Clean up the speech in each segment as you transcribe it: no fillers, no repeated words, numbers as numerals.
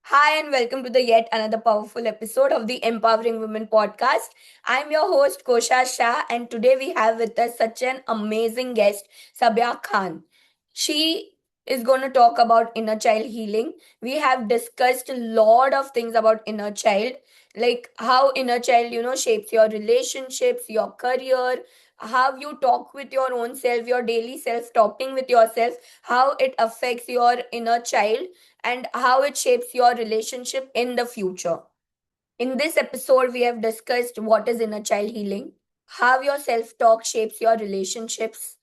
Hi, and welcome to the yet another powerful episode of the Empowering Women podcast. I'm your host, Kosha Shah, and today we have with us such an amazing guest, Sabya Khan. She is going to talk about inner child healing. We have discussed a lot of things about inner child, like how inner child, shapes your relationships, your career, how you talk with your own self, your daily self talking with yourself, how it affects your inner child and how it shapes your relationship in the future. In this episode, we have discussed what is inner child healing, how your self talk shapes your relationships,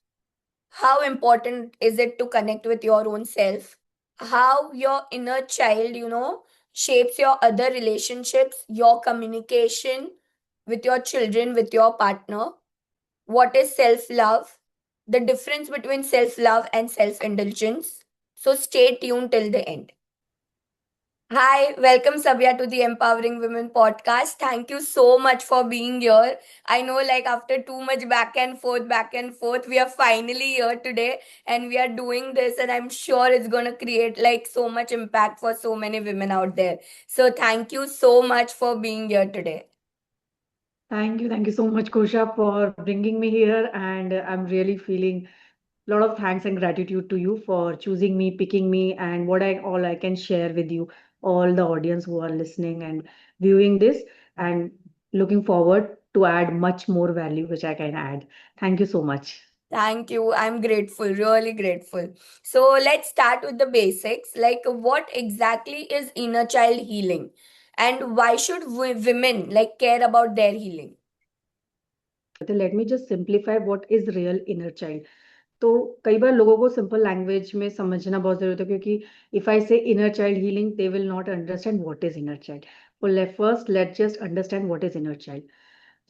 how important is it to connect with your own self, how your inner child, shapes your other relationships, your communication with your children, with your partner, what is self love, the difference between self love and self indulgence. So stay tuned till the end. Hi, welcome Sabya to the Empowering Women podcast. Thank you so much for being here. I know, like, after too much back and forth, we are finally here today and we are doing this, and I'm sure it's going to create like so much impact for so many women out there. So, thank you so much for being here today. Thank you so much, Kosha, for bringing me here. And I'm really feeling a lot of thanks and gratitude to you for choosing me, picking me, and what I all I can share with you, all the audience who are listening and viewing this, and looking forward to add much more value which I can add. Thank you so much. Thank you. I'm grateful, really grateful. So, let's start with the basics. Like, what exactly is inner child healing? And why should women like care about their healing? तो let me just simplify what is real inner child. तो कई बार लोगों को simple language में समझना बहुत जरूरत है क्योंकि if I say inner child healing they will not understand what is inner child. First let just understand what is inner child.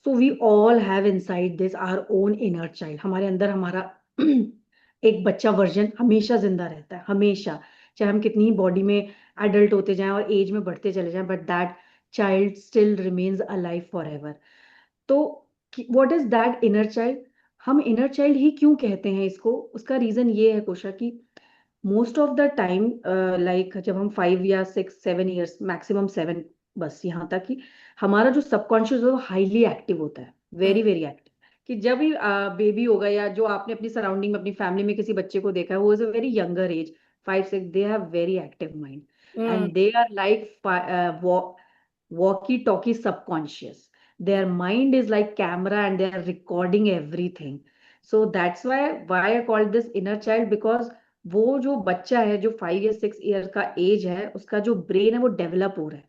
So we all have inside this our own inner child. हमारे अंदर हमारा एक बच्चा version हमेशा जिंदा रहता है, हमेशा. चाहे हम कितनी बॉडी में एडल्ट होते जाएं और एज में बढ़ते चले जाएं, but that child still remains alive forever. तो what is that inner child? हम इनर चाइल्ड ही क्यों कहते हैं इसको? उसका रीजन ये है कोशा कि most of the time, like जब हम 5 या 6 7 ईयर्स, मैक्सिमम 7, बस यहाँ तक कि हमारा जो सबकॉन्शियस है वो हाईली एक्टिव होता है, वेरी वेरी एक्टिव. कि जब भी बेबी होगा या जो आपने अपनी सराउंडिंग में अपनी फैमिली में किसी बच्चे को देखा है, वो is a very younger age, 5 6, they have very active mind. Mm. And they are like walkie talkie subconscious. Their mind is like camera and they are recording everything. So that's why I call this inner child, because वो जो बच्चा है जो 5 या 6 year का as है, उसका जो ब्रेन है वो डेवलप हो रहा है.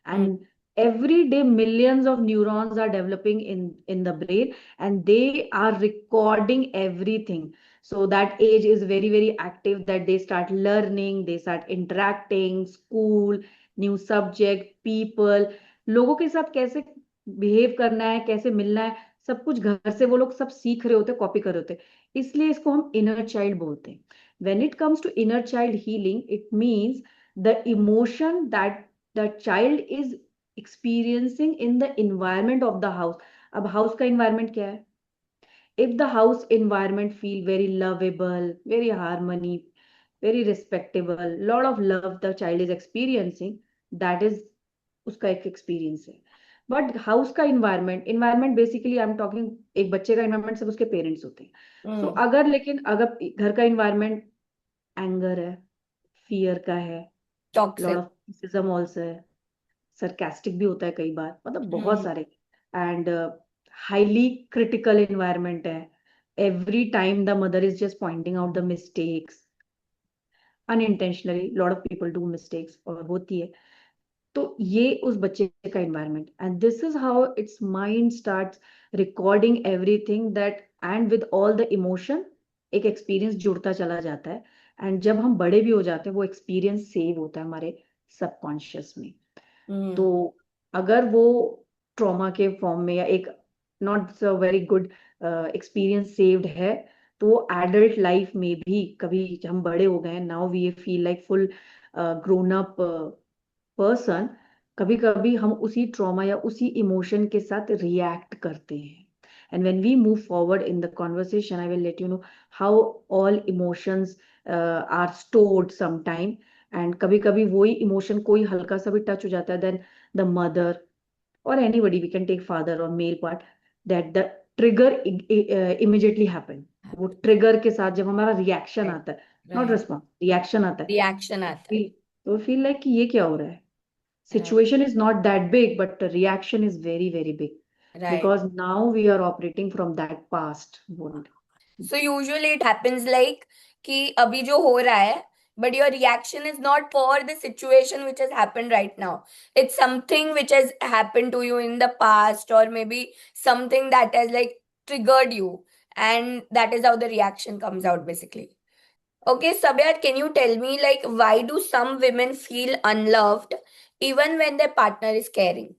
Mm. And every day millions of neurons are developing in the brain, and they are recording everything. So that age is very very active, that they start learning, they start interacting, school, new subject, people, लोगों के साथ कैसे behave करना है, कैसे मिलना है, सब कुछ घर से वो लोग सब सीख रहे होते, कॉपी कर रहे होते. इसलिए इसको हम इनर चाइल्ड बोलते हैं. When it comes to inner child healing, it means the emotion that the child is experiencing in the environment of the house. अब हाउस का environment क्या है? If the house environment feel very lovable, very harmony, very respectable, lot of love the child is experiencing, that is उसका एक experience है. But house का environment basically I am talking, एक बच्चे का इन्वायरमेंट सब उसके पेरेंट्स होते हैं. सो Mm. अगर लेकिन अगर घर का इन्वायरमेंट एंगर है, फियर का है, lot Toxic. Of criticism also है, सरकास्टिक भी होता है कई बार, मतलब बहुत Mm. सारे, एंड हाईली क्रिटिकल एनवायरनमेंट है. Every time the mother is just pointing out the mistakes unintentionally, lot of people do mistakes और होती है. तो ये उस बच्चे का environment, and this is how it's mind starts recording everything that, and with all the emotion एक experience जुड़ता चला जाता है. एंड जब हम बड़े भी हो जाते हैं वो एक्सपीरियंस सेव होता है हमारे सबकॉन्शियस में. तो Mm. अगर वो ट्रॉमा के फॉर्म में या एक not very good experience saved है, तो वो एडल्ट लाइफ में भी कभी हम बड़े हो गए, now we feel like full grown up person, कभी कभी हम उसी ट्रॉमा या उसी इमोशन के साथ रिएक्ट करते हैं. And when we move forward in the conversation, I will let you know how all emotions are stored sometime. And कभी कभी वही इमोशन कोई हल्का सा भी टच हो जाता है, then the mother or anybody, we can take father or male part, that the trigger immediately happen. वो ट्रिगर के साथ जब हमारा रिएक्शन राइट, आता है, नॉट राइट, रिस्पॉन्स, रिएक्शन आता है, रिएक्शन तो आता है। फील लाइक कि ये क्या हो रहा है. Right, Situation is not that big, but the reaction is very very big, right. because now we are operating from that past wound. So usually it happens like कि अभी जो हो रहा है, but your reaction is not for the situation which has happened right now. It's something which has happened to you in the past, और maybe something that has like triggered you, and that is how the reaction comes out basically. Okay, Sabyat, can you tell me like why do some women feel unloved even when their partner is caring?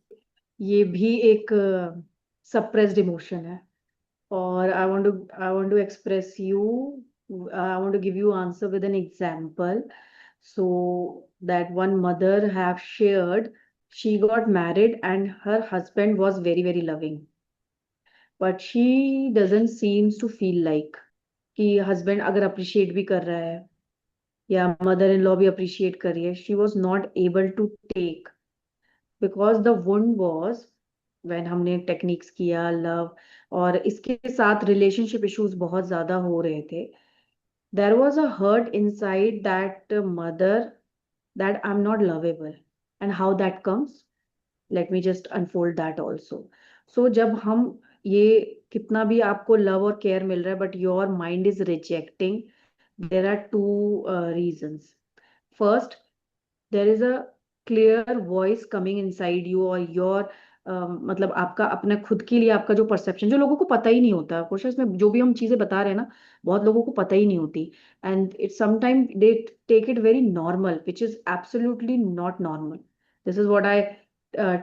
ये भी एक suppressed emotion है. Or I want to express you, I want to give you answer with an example. So that one mother have shared, she got married and her husband was very very loving, but she doesn't seems to feel like कि husband अगर appreciate भी कर रहा है या mother in law भी appreciate कर रही है, she was not able to take, because the wound was when हमने टेक्निक्स किया लव, और इसके साथ रिलेशनशिप इश्यूज बहुत ज्यादा हो रहे थे. There was a hurt inside that mother, that I'm not lovable. And how that comes, let me just unfold that also. So जब हम ये कितना भी आपको लव और केयर मिल रहा है but your mind is rejecting, there are two reasons. First, there is a clear voice coming inside you, or your मतलब आपका अपने खुद के लिए आपका जो परसेप्शन, जो लोगों को पता ही नहीं होता, कोशिश में जो भी हम चीजें बता रहे हैं ना, बहुत लोगों को पता ही नहीं होती. And it sometime they take it very normal, which is absolutely not normal. This is what I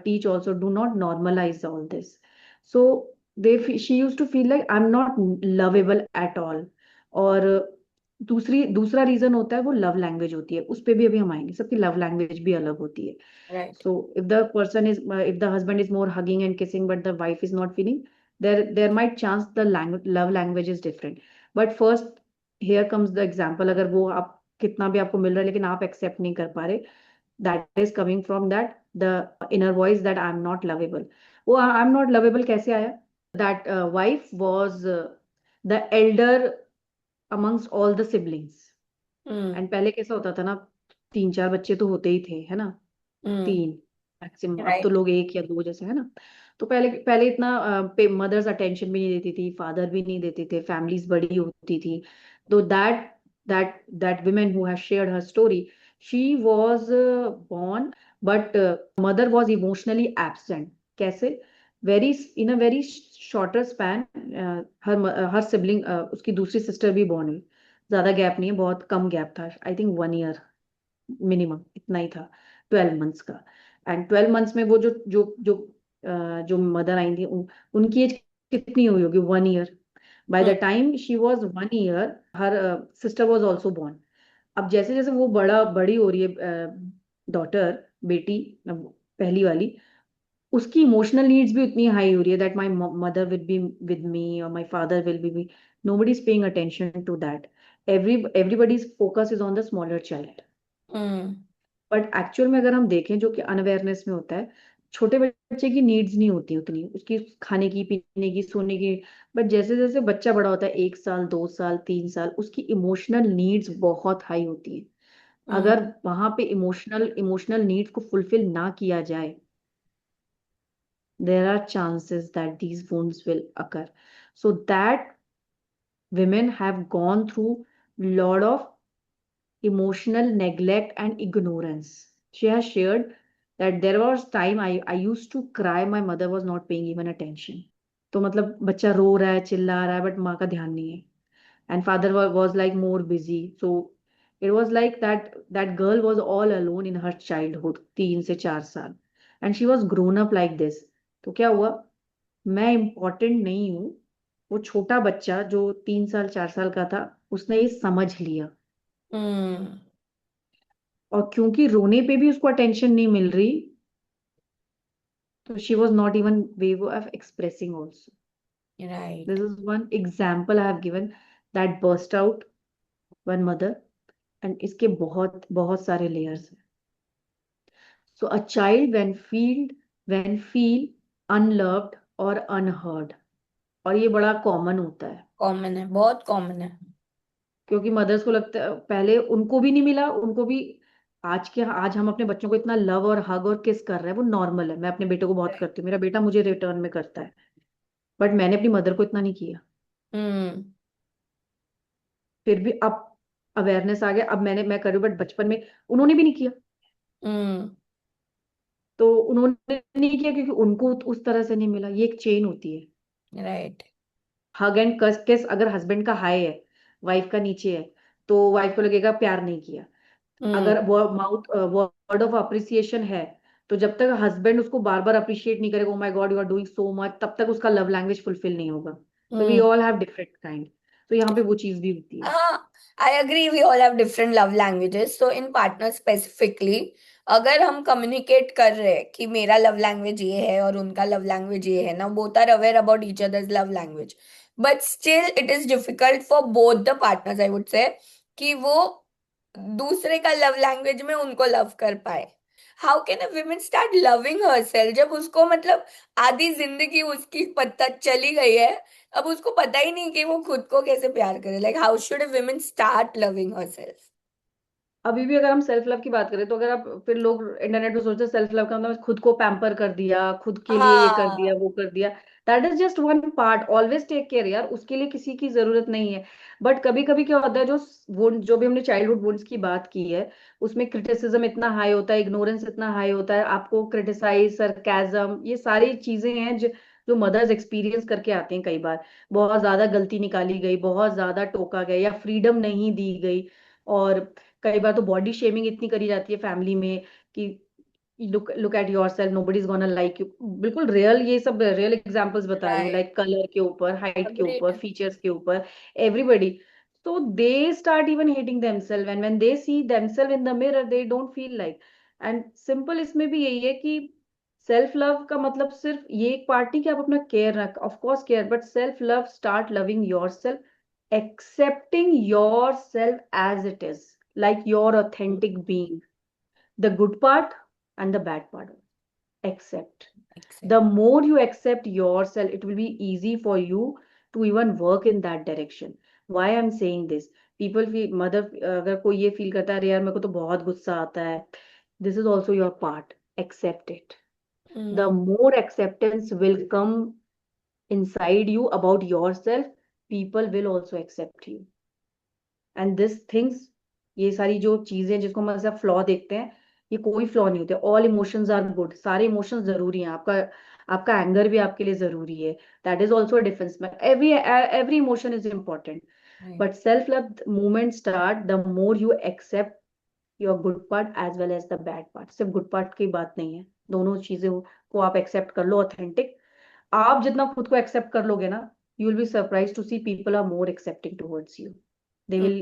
teach also. Do not normalize all this. So she used to feel like I'm not lovable at all. और दूसरा reason होता है वो love language होती है, उस पे भी अभी हम आएंगे. सबकी लव लैंग्वेज भी अलग होती है. Right. So if the husband is more hugging and kissing but the wife is not feeling, there might chance the love language is different. But first, here comes the example. अगर वो आप कितना भी आपको मिल रहा है लेकिन आप एक्सेप्ट नहीं कर पा रहे, that is coming from that the inner voice that I'm not lovable. वो I'm not lovable कैसे आया? That wife was the elder amongst all the siblings. Hmm. And पहले कैसा होता था ना, 3-4 बच्चे तो होते ही थे, है ना. Hmm. 3 मैक्सिमम, अब तो Right. लोग 1 या 2 जैसे, है ना. तो पहले पहले इतना मदर्स अटेंशन भी नहीं देती थी, फादर भी नहीं देते थे, फैमिलीज बड़ी होती थी. तो that women who have shared her story, she was born, but mother was emotionally absent. कैसे? Very in a very shorter span, her sibling, उसकी दूसरी सिस्टर भी born हुई. ज्यादा गैप नहीं है, बहुत कम गैप था, आई थिंक 1 ईयर मिनिमम, इतना ही था, 12 मंथ्स का. एंड 12 मंथ्स में वो जो मदर आई थी, उनकी एज कितनी हुई होगी? 1 year. By Hmm. The time she was 1 year, her sister was also born. अब जैसे जैसे वो बड़ी हो रही है, डॉटर, बेटी, पहली वाली, उसकी इमोशनल नीड्स भी उतनी हाई हो रही है, that my mother will be with me और my father will be me. Nobody is paying attention to that. Everybody's focus is on the smaller child. Hmm. But actual में अगर हम देखें, जो कि अनअवेयरनेस में होता है, छोटे बच्चे की नीड्स नहीं होती उतनी, उसकी खाने की, पीने की, सोने की. बट जैसे जैसे बच्चा बड़ा होता है, 1 साल, 2 साल, 3 साल, उसकी इमोशनल नीड्स बहुत हाई होती है. Hmm. अगर वहां पे इमोशनल नीड्स को फुलफिल ना किया जाए, there are chances that these wounds will occur. So that women have gone through lot of emotional neglect and ignorance. She has shared that there was time I used to cry, my mother was not paying even attention. तो मतलब बच्चा रो रहा है, चिल्ला रहा है, but माँ का ध्यान नहीं है. And father was like more busy. So it was like that girl was all alone in her childhood, 3 से 4 साल. And she was grown up like this. तो क्या हुआ? मैं इम्पोर्टेंट नहीं हूँ. वो छोटा बच्चा जो 3 साल 4 साल का था, उसने ये समझ लिया. Hmm. और क्योंकि रोने पे भी उसको अटेंशन नहीं मिल रही, तो she was not even way of expressing also. Right. This is one example I have given, that burst out one mother. And इसके बहुत बहुत सारे लेयर्स हैं. सो a child when feel unloved और अनहर्ड, और ये बड़ा कॉमन होता है कॉमन है, बहुत कॉमन है. क्योंकि मदर्स को लगता है पहले उनको भी नहीं मिला, उनको भी. आज हम अपने बच्चों को इतना लव और हग और किस कर रहे हैं, वो नॉर्मल है. मैं अपने बेटे को बहुत करती हूँ, मेरा बेटा मुझे रिटर्न में करता है. बट मैंने अपनी मदर को इतना नहीं किया. हम्म. फिर भी अब अवेयरनेस आ गया, अब मैं कर रही हूँ, बट बचपन में उन्होंने भी नहीं किया. हम्म. तो उन्होंने नहीं किया क्योंकि उनको उस तरह से नहीं मिला. ये एक चेन होती है. राइट. हग एंड कस किस अगर हस्बैंड का हाई है, वाइफ का नीचे है, तो वाइफ को लगेगा प्यार नहीं किया. हम्म. अगर वो माउथ वर्ड ऑफ अप्रिसिएशन है, तो जब तक हस्बैंड उसको बार बार अप्रिशिएट नहीं करेगा, oh my god you are doing so much, तब तक उसका लव लैंग्वेज फुलफिल नहीं होगा. So we hmm. All have different kind. तो यहाँ पे वो चीज भी होती है. हाँ, I agree, we all have different love languages. So in partner specifically, अगर हम कम्युनिकेट कर रहे हैं कि मेरा लव लैंग्वेज ये है और उनका लव लैंग्वेज ये है ना, both are aware about each others love language, but still it is difficult for both the partners, I would say, कि वो दूसरे का लव लैंग्वेज में उनको लव कर पाए. How can a women start loving herself जब उसको मतलब आधी जिंदगी उसकी पता चली गई है, अब उसको पता ही नहीं कि वो खुद को कैसे प्यार करे. Like how should a women start loving herself? अभी भी अगर हम सेल्फ लव की बात करें, तो अगर आप फिर लोग इंटरनेट पे सोचते हैं सेल्फ लव का मतलब खुद को पैम्पर कर दिया, खुद के लिए ये कर दिया हाँ. वो कर दिया. That is just one part. Always take care यार, उसके लिए किसी की जरूरत नहीं है. बट कभी कभी क्या होता है, जो भी हमने चाइल्डहुड वुंड्स की बात की है, उसमें क्रिटिसिज्म इतना हाई होता है, इग्नोरेंस इतना हाई होता है, आपको क्रिटिसाइज, सरकाजम, ये सारी चीजें हैं जो मदर्स एक्सपीरियंस करके आते हैं. कई बार बहुत ज्यादा गलती निकाली गई, बहुत ज्यादा टोका गया, या फ्रीडम नहीं दी गई. और कई बार तो बॉडी शेमिंग इतनी करी जाती है फैमिली में कि look look at yourself, nobody is gonna like you. बिल्कुल रियल, ये सब रियल एग्जांपल्स बता रही हूँ, राइट. लाइक कलर के ऊपर, हाइट के ऊपर, अग्रीड. फीचर्स के ऊपर, everybody. so they start even hating themselves, and when they see themselves in the mirror they don't feel like. and simple इसमें भी यही है कि सेल्फ लव का मतलब सिर्फ ये एक पार्टी कि आप अपना केयर रख, of course care, but self love start loving yourself, accepting yourself as it is, like your authentic being, the good part and the bad part. Accept. The accept. more you accept yourself, it will be easy for you to even work in that direction. Why I'm saying this? People feel, mother, अगर कोई ये feel करता है अरे यार मेरे को तो बहुत गुस्सा आता है, this is also your part. Accept it. The hmm. more acceptance will come inside you about yourself, people will also accept you. And this things, ये सारी जो चीजें जिसको हम ऐसा फ्लॉ देखते हैं, ये कोई फ्लॉ नहीं होते. ऑल इमोशंस आर गुड, सारे इमोशंस जरूरी हैं. आपका आपका एंगर भी आपके लिए जरूरी है. That is also a difference. Every every emotion is important. Right. But self love movement start the more you accept your good part as well as the bad part. सिर्फ गुड पार्ट की बात नहीं है, दोनों चीजें को आप accept कर लो. ऑथेंटिक आप जितना खुद को एक्सेप्ट कर लोगे ना, you will be surprise to see people are more accepting towards you. They will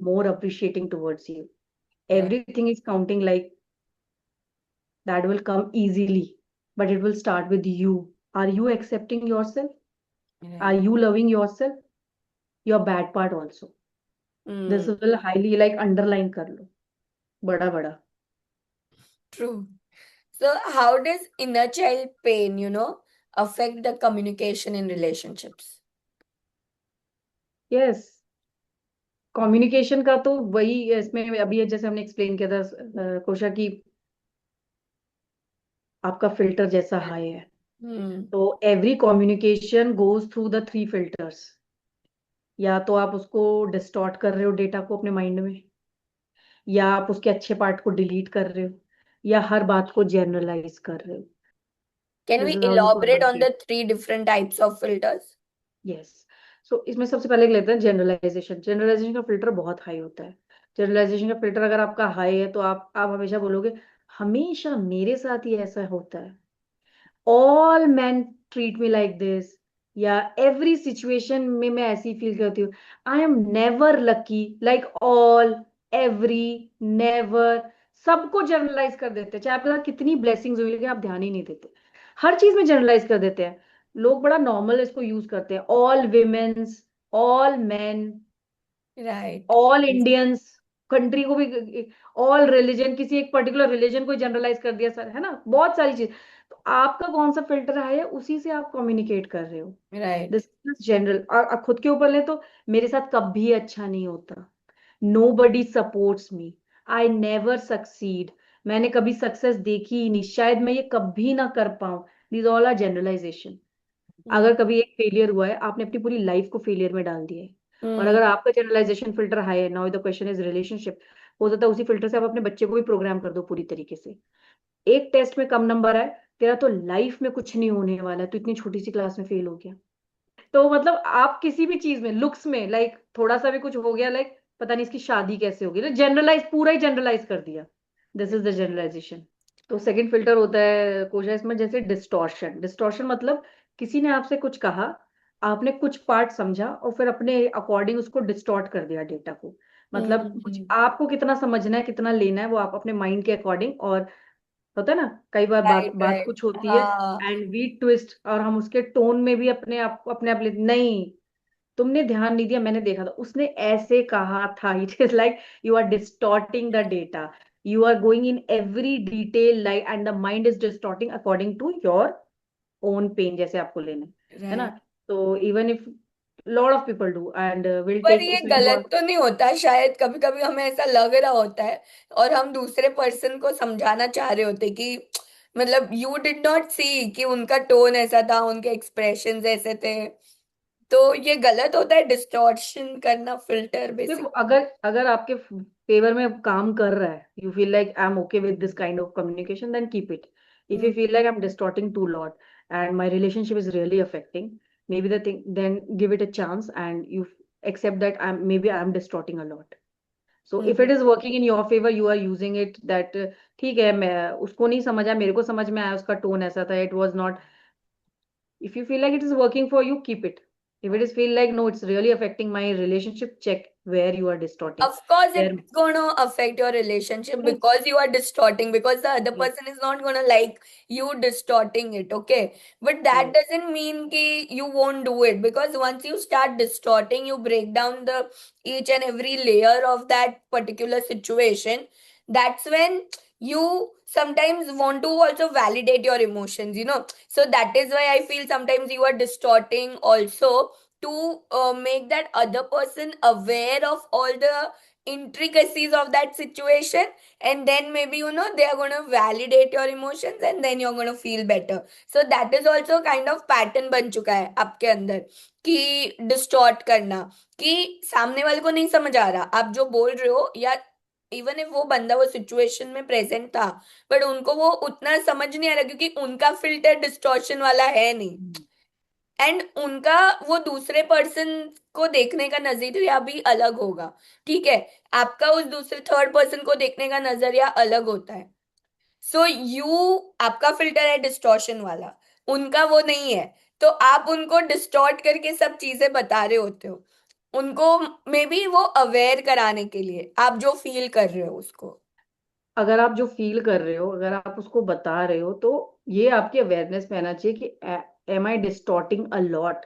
more appreciating towards you. Right. Everything is counting, like that will come easily, but it will start with you. Are you accepting yourself? Are right. you loving yourself? Your bad part also. This hmm. will highly like underline कर लो, बड़ा बड़ा. True. So how does inner child pain affect the communication in relationships? Yes. Communication का तो वही इसमें अभी जैसे हमने एक्सप्लेन किया था, कोशा की, आपका फिल्टर जैसा हाई है. हम्म. तो every communication goes through the three filters. या तो आप उसको डिस्टॉर्ट कर रहे हो डेटा को अपने माइंड में, या आप उसके अच्छे पार्ट को डिलीट कर रहे हो, या हर बात को जनरलाइज कर रहे हो. Can this we is how you elaborate on communicate. the three different types of filters? Yes. So इसमें सबसे पहले लेते हैं जनरलाइजेशन. जनरलाइजेशन का फिल्टर बहुत हाई होता है. जनरलाइजेशन का फिल्टर अगर आपका हाई है, तो आप हमेशा बोलोगे हमेशा मेरे साथ ही ऐसा होता है, all man treat me like this, या एवरी सिचुएशन में मैं ऐसी फील करती हूँ. I am never lucky, like all, every, never. सबको जनरलाइज कर देते हैं, चाहे आपके साथ कितनी ब्लेसिंग्स हुई, लेकिन आप ध्यान ही नहीं देते. हर चीज में जनरलाइज कर देते हैं. लोग बड़ा नॉर्मल इसको यूज करते हैं. All women's, all man, Right. All Indians. Country को भी, ऑल रिलीजन, किसी एक पर्टिकुलर रिलीजन को जनरलाइज कर दिया सर, है ना, बहुत सारी चीज। तो आपका कौन सा फिल्टर है, उसी से आप कम्युनिकेट कर रहे हो। राइट। This is general. और खुद के ऊपर ले तो मेरे साथ कभी अच्छा नहीं होता, nobody supports me, I never succeed, मैंने कभी सक्सेस देखी ही नहीं, शायद मैं ये कभी ना कर पाऊं, दीज ऑल आर जनरलाइजेशन। हम्म। अगर कभी एक फेलियर हुआ है, आपने अपनी पूरी लाइफ को फेलियर में डाल दिया है। और हम्म। अगर आपका जनरलाइजेशन फिल्टर हाई है, now the question is relationship, हो सकता है उसी फिल्टर से आप अपने बच्चे को भी प्रोग्राम कर दो पूरी तरीके से। एक टेस्ट में कम नंबर आए, तेरा तो लाइफ में कुछ नहीं होने वाला है, तो इतनी छोटी सी क्लास में फेल हो गया। तो मतलब आप किसी भी चीज में, लुक्स में, लाइक थोड़ा सा भी कुछ हो गया, लाइक पता नहीं इसकी शादी कैसे होगी, जनरलाइज, पूरा ही जनरलाइज कर दिया। This is the generalisation. तो सेकंड फिल्टर होता है कोशा इसमें, जैसे डिस्टॉर्शन। डिस्टॉर्शन मतलब किसी ने आपसे कुछ कहा, आपने कुछ पार्ट समझा और फिर अपने अकॉर्डिंग उसको डिस्टॉर्ट कर दिया डेटा को। मतलब कुछ आपको कितना समझना है, कितना लेना है, वो आप अपने माइंड के अकॉर्डिंग, और होता है ना कई बार बात राइट। बात राइट। कुछ होती है हाँ। एंड वी ट्विस्ट, और हम उसके टोन में भी अपने आप नहीं, तुमने ध्यान नहीं दिया, मैंने देखा था, उसने ऐसे कहा था, it is like you are distorting the data, you are going in every detail, like and the mind is distorting according to your own pain, जैसे आपको लेना है ना। राइट। तो even if lot of people do and will पर take ये इसमें गलत बहुत। तो नहीं होता शायद, कभी कभी हमें ऐसा लग रहा होता है और हम दूसरे पर्सन को समझाना चाह रहे होते कि मतलब यू डिड नॉट सी कि उनका टोन ऐसा था, उनके एक्सप्रेशंस ऐसे थे। तो ये गलत होता है डिस्टॉर्शन करना, फिल्टर देखो, बेसिक। अगर अगर आपके फेवर में काम कर रहा है, you feel like I am okay with this kind of communication, then keep it. If you feel like I am distorting too lot and my relationship is really affecting, maybe the thing, then give it a chance and you accept that maybe I'm distorting a lot. So if it is working in your favor, you are using it, that ठीक है, मैं उसको नहीं समझा, मेरे को समझ में आया, उसका टोन ऐसा था, it was not, if you feel like it is working for you, keep it. If it is feel like no, it's really affecting my relationship, check where you are distorting. Of course, Where it's gonna affect your relationship yes, because you are distorting, because the other yes, person is not gonna like you distorting it, okay? But that yes, doesn't mean ki you won't do it, because once you start distorting, you break down the each and every layer of that particular situation. That's when you sometimes want to also validate your emotions, you know. So that is why I feel sometimes you are distorting also to make that other person aware of all the intricacies of that situation, and then maybe they are going to validate your emotions, and then you're going to feel better. So that is also kind of pattern बन चुका है आपके अंदर कि distort करना, कि सामने वाले को नहीं समझ आ रहा आप जो बोल रहे हो, या इवन इफ वो बंदा वो सिचुएशन में प्रेजेंट था, बट उनको वो उतना समझ नहीं आ रहा क्योंकि उनका फिल्टर डिस्टॉर्शन वाला है नहीं, एंड उनका वो दूसरे पर्सन को देखने का नजरिया भी अलग होगा। ठीक है, आपका उस दूसरे थर्ड पर्सन को देखने का नजरिया अलग होता है। सो यू आपका फिल्टर है डिस्टॉर्शन वाला, उनका वो नहीं है। तो आप उनको डिस्टॉर्ट करके सब चीजें बता रहे होते हो उनको, मे बी वो अवेयर कराने के लिए आप जो फील कर रहे हो उसको। अगर आप जो फील कर रहे हो, अगर आप उसको बता रहे हो, तो ये आपकी अवेयरनेस में आना चाहिए कि am I distorting a lot,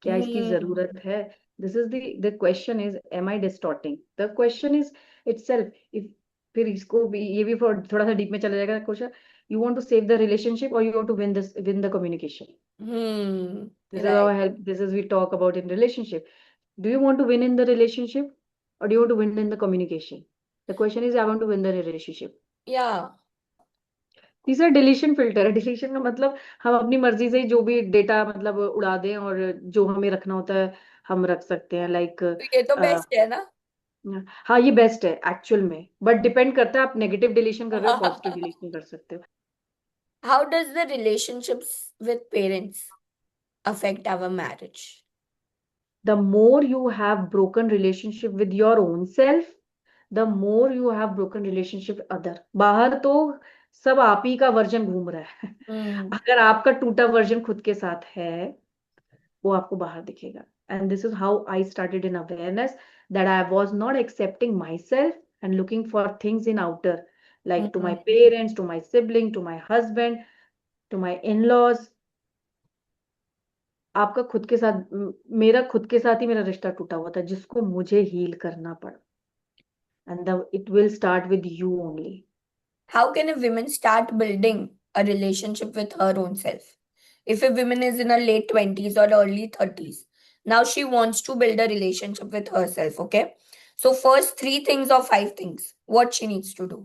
क्या इसकी हम्म। जरूरत है। This is the question is, am I distorting, the question is itself. If फिर इसको भी, ये भी थोड़ा सा डीप में चला जाएगा question, you want to save the relationship और you want to win the communication. This is how right. help, this is we talk about in relationship. Do you want to win in the relationship or do you want to win in the communication? The question is, I want to win the relationship. या तीसरा deletion filter है। Deletion का मतलब हम अपनी मर्जी से ही जो भी डेटा मतलब उड़ा दें, और जो हमें रखना होता है हम रख सकते हैं, लाइक तो ये तो बेस्ट है ना। हाँ, ये बेस्ट है एक्चुअल में, बट डिपेंड करता है आप नेगेटिव डिलीशन कर रहे हो, पॉजिटिव डिलीशन कर सकते हो। How does the relationships with parents affect our marriage? The more you have broken relationship with your own self, the more you have broken relationship with other। बाहर तो सब आप ही का वर्जन घूम रहा है। Hmm. अगर आपका टूटा वर्जन खुद के साथ है, वो आपको बाहर दिखेगा। And this is how I started in awareness, that I was not accepting my self and looking for things in outer, like to my Hmm. Parents, to my sibling, to my husband, to my in laws. आपका खुद के साथ, मेरा खुद के साथ ही मेरा रिश्ता टूटा हुआ था, जिसको मुझे हील करना पड़ा। and it will start with you only. How can a woman start building a relationship with her own self? If a woman is in her late 20s or early 30s, now she wants to build a relationship with herself, okay? So, first three things or five things, what she needs to do.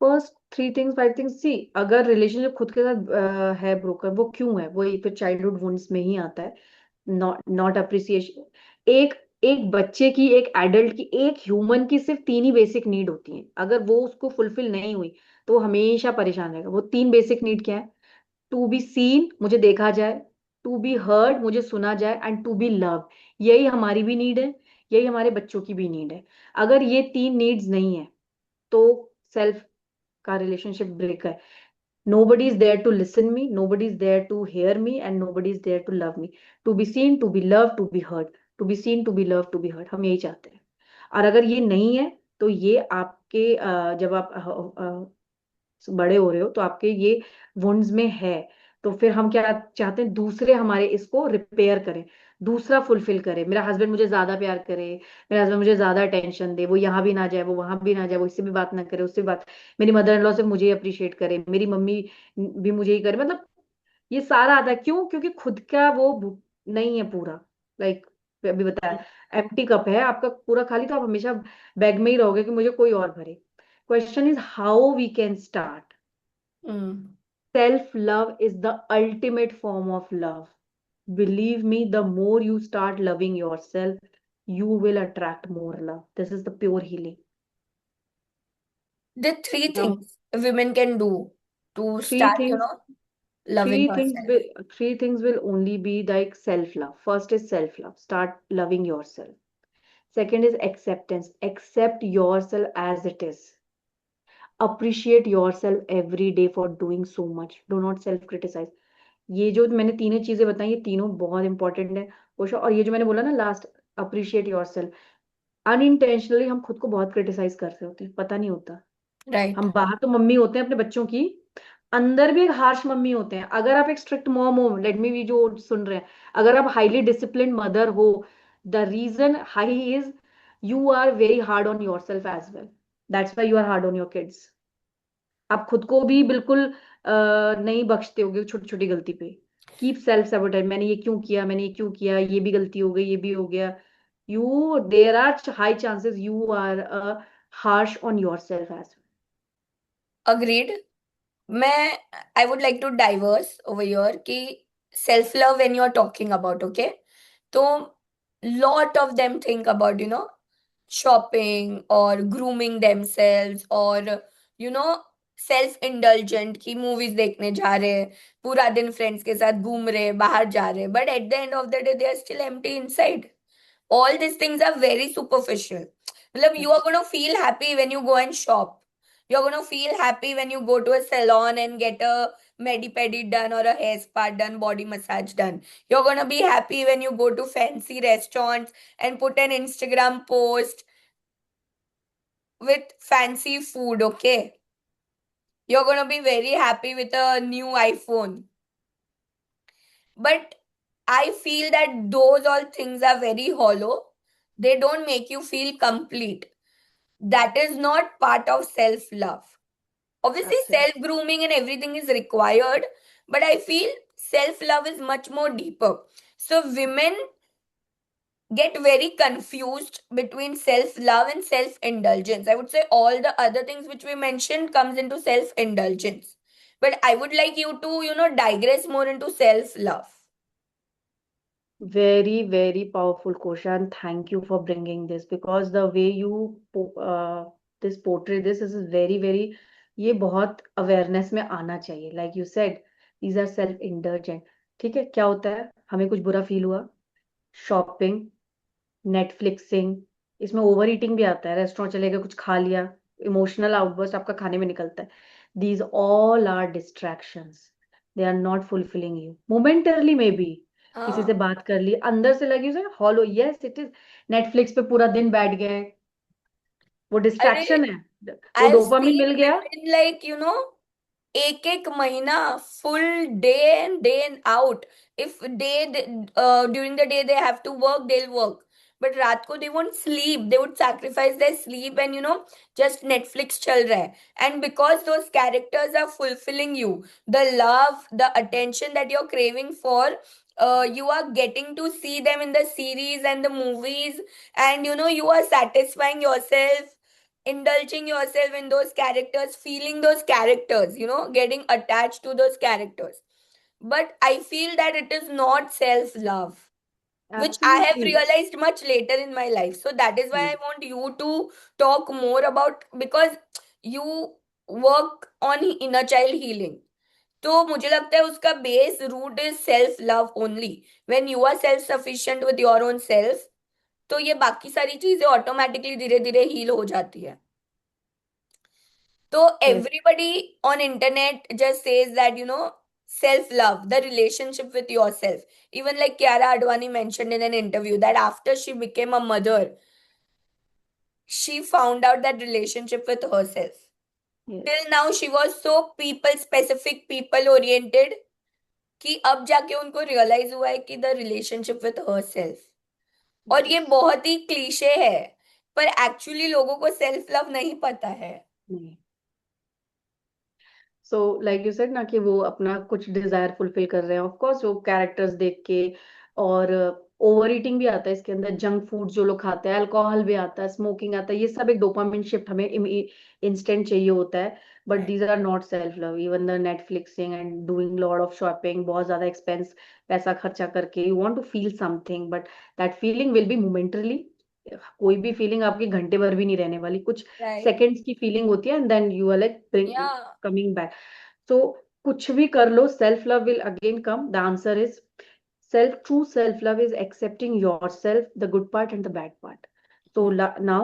First three things five things see, अगर relationship खुद के साथ है broken, वो क्यों है, वो फिर चाइल्डहुड वुंड्स में ही आता है। Not appreciation. एक एक बच्चे की, एक एडल्ट की, एक ह्यूमन की सिर्फ तीन ही बेसिक नीड होती हैं। अगर वो उसको फुलफिल नहीं हुई तो वो हमेशा परेशान रहेगा। वो तीन बेसिक नीड क्या है? टू बी सीन, मुझे देखा जाए, टू बी हर्ड, मुझे सुना जाए, एंड टू बी लव। यही हमारी भी नीड है, यही हमारे बच्चों की भी नीड है। अगर ये तीन नीड्स नहीं है तो सेल्फ का रिलेशनशिप ब्रेक है। Nobody is there to listen me, nobody is there to hear me, and nobody is there to love me. To be seen, to be loved, to be heard. To be seen, to be loved, to be heard. हम यही चाहते हैं। और अगर ये नहीं है तो ये आपके जब आप बड़े हो रहे हो तो आपके ये वुंड्स में है। तो फिर हम क्या चाहते हैं? दूसरे हमारे इसको रिपेयर करें, दूसरा फुलफिल करे। मेरा हस्बैंड मुझे ज्यादा प्यार करे, मेरा हस्बैंड मुझे ज्यादा अटेंशन दे, वो यहाँ भी ना जाए, वो वहां भी ना जाए, वो इससे भी बात ना करे, उससे भी बात। मेरी मदर इन लॉ सिर्फ मुझे अप्रिशिएट करे, मेरी मम्मी भी मुझे ही करे। मतलब ये सारा आता है क्यों? क्योंकि खुद का वो नहीं है पूरा। लाइक अभी बताया, एम्प्टी कप है आपका पूरा खाली, तो आप हमेशा बैग में ही रहोगे कि मुझे कोई और भरे। Question is how we can start. Hmm. Self love is the ultimate form of love. Believe me, the more you start loving yourself, you will attract more love. This is the pure healing. The three Now, things women can do to three start, things, loving herself. three things will only be like self love. First is self love. Start loving yourself. Second is acceptance. Accept yourself as it is. Appreciate yourself every day for doing so much. Do not self criticize. ये जो मैंने तीनों चीजें बताई, ये तीनों बहुत important है कोशा। और ये जो मैंने बोला ना लास्ट, अप्रिशिएट योरसेल्फ। अनइंटेंशनली हम खुद को बहुत क्रिटिसाइज कर रहे होते हैं, पता नहीं होता। Right. हम बाहर तो मम्मी होते हैं अपने बच्चों की, अंदर भी एक हार्श मम्मी होते हैं। अगर आप एक स्ट्रिक्ट मॉम हो, लेट मी भी जो सुन रहे हैं, अगर आप हाईली डिसिप्लिन मदर हो, the reason why is you are very hard on your self as well. That's why you are hard on your kids. आप खुद को भी बिल्कुल नहीं बख्शते होगे छोटी छोटी गलती पे। कीप सेल्फ सैबोटेज, मैंने ये क्यों किया, मैंने ये क्यों किया, ये भी गलती हो गई, ये भी हो गया। You there are high chances you are harsh on your self as. Agreed. मैं I would like to diverse over here कि self love when you're talking about, okay? तो lot of them think about, shopping or grooming themselves or, you know, self indulgent की movies देखने जा रहे हैं, पूरा दिन फ्रेंड्स के साथ घूम रहे हैं, बाहर जा रहे हैं, but at the end of the day they are still empty inside. All these things are very superficial. Matlab, you are going to feel happy when you go and shop. You're going to feel happy when you go to a salon and get a medi pedi done or a hair spa done, body massage done. You're going to be happy when you go to fancy restaurants and put an Instagram post with fancy food, okay? You're going to be very happy with a new iPhone. But I feel that those all things are very hollow. They don't make you feel complete. That is not part of self love. Obviously, self Absolutely. grooming and everything is required, but I feel self love is much more deeper. So, women get very confused between self love and self indulgence. I would say all the other things which we mentioned comes into self indulgence. But I would like you to, digress more into self love. Very, very powerful question. Thank you for bringing this because the way you this portray this is very, very, ये बहुत awareness में आना चाहिए। Like you said, these are self indulgent. ठीक है, क्या होता है? हमें कुछ बुरा फील हुआ, शॉपिंग, नेटफ्लिक्सिंग, इसमें ओवर ईटिंग भी आता है। रेस्टोरेंट चले गए, कुछ खा लिया, इमोशनल आउटबर्स्ट आपका खाने में निकलता है। These all are distractions, they are not fulfilling you momentarily. Maybe किसी से हाँ. बात कर ली, अंदर से लगी उसे hollow. Yes it is. Netflix पे पूरा दिन बैठ गए, वो अरे, डिस्ट्रैक्शन है, वो I've डोपामिन seen मिल गया। women like, एक एक महीना full day in day and out. If during the day they have to work, they'll work. But रात को they won't sleep, they would sacrifice their sleep and just Netflix चल रहा है. And because those characters are fulfilling you, the love, the attention that you are craving for, you are getting to see them in the series and the movies, and you are satisfying yourself, indulging yourself in those characters, feeling those characters, getting attached to those characters. But I feel that it is not self love, which I have Absolutely. realized much later in my life. So that is why I Hmm. want you to talk more about, because you work on inner child healing. तो मुझे लगता है उसका base root is self love only. When you are self sufficient with your own self, तो ये बाकी सारी चीजें ऑटोमेटिकली धीरे धीरे हील हो जाती है. So Yes. everybody on internet just says that, self love, the relationship with yourself. Even like Kiara Advani mentioned in an interview that after she became a mother, she found out that relationship with herself. Yes. Till now she was so people specific, people oriented, कि अब जाके उनको realise हुआ है कि the relationship with her self. और ये Yes. बहुत ही क्लीशे है, पर एक्चुअली लोगों को सेल्फ लव नहीं पता है. नहीं. सो लाइक यू सेड ना कि वो अपना कुछ डिजायर फुलफिल कर रहे हैं, ऑफ कोर्स वो कैरेक्टर्स देख के. और ओवर ईटिंग भी आता है इसके अंदर, जंक फूड जो लोग खाते हैं, अल्कोहल भी आता है, स्मोकिंग आता है, ये सब एक डोपामिन शिफ्ट हमें इंस्टेंट चाहिए होता है. But these are not self love. Even the Netflixing and doing lot of shopping, बहुत ज्यादा एक्सपेंस, पैसा खर्चा करके, you want to feel something, but that feeling will be momentarily. कोई भी फीलिंग आपकी घंटे भर भी नहीं रहने वाली, कुछ राइट. सेकंड्स की फीलिंग होती है, and then you are like ya. Coming back. So कुछ भी कर लो, self love will again come. The answer is true self love is accepting yourself, the good part and the bad part. So now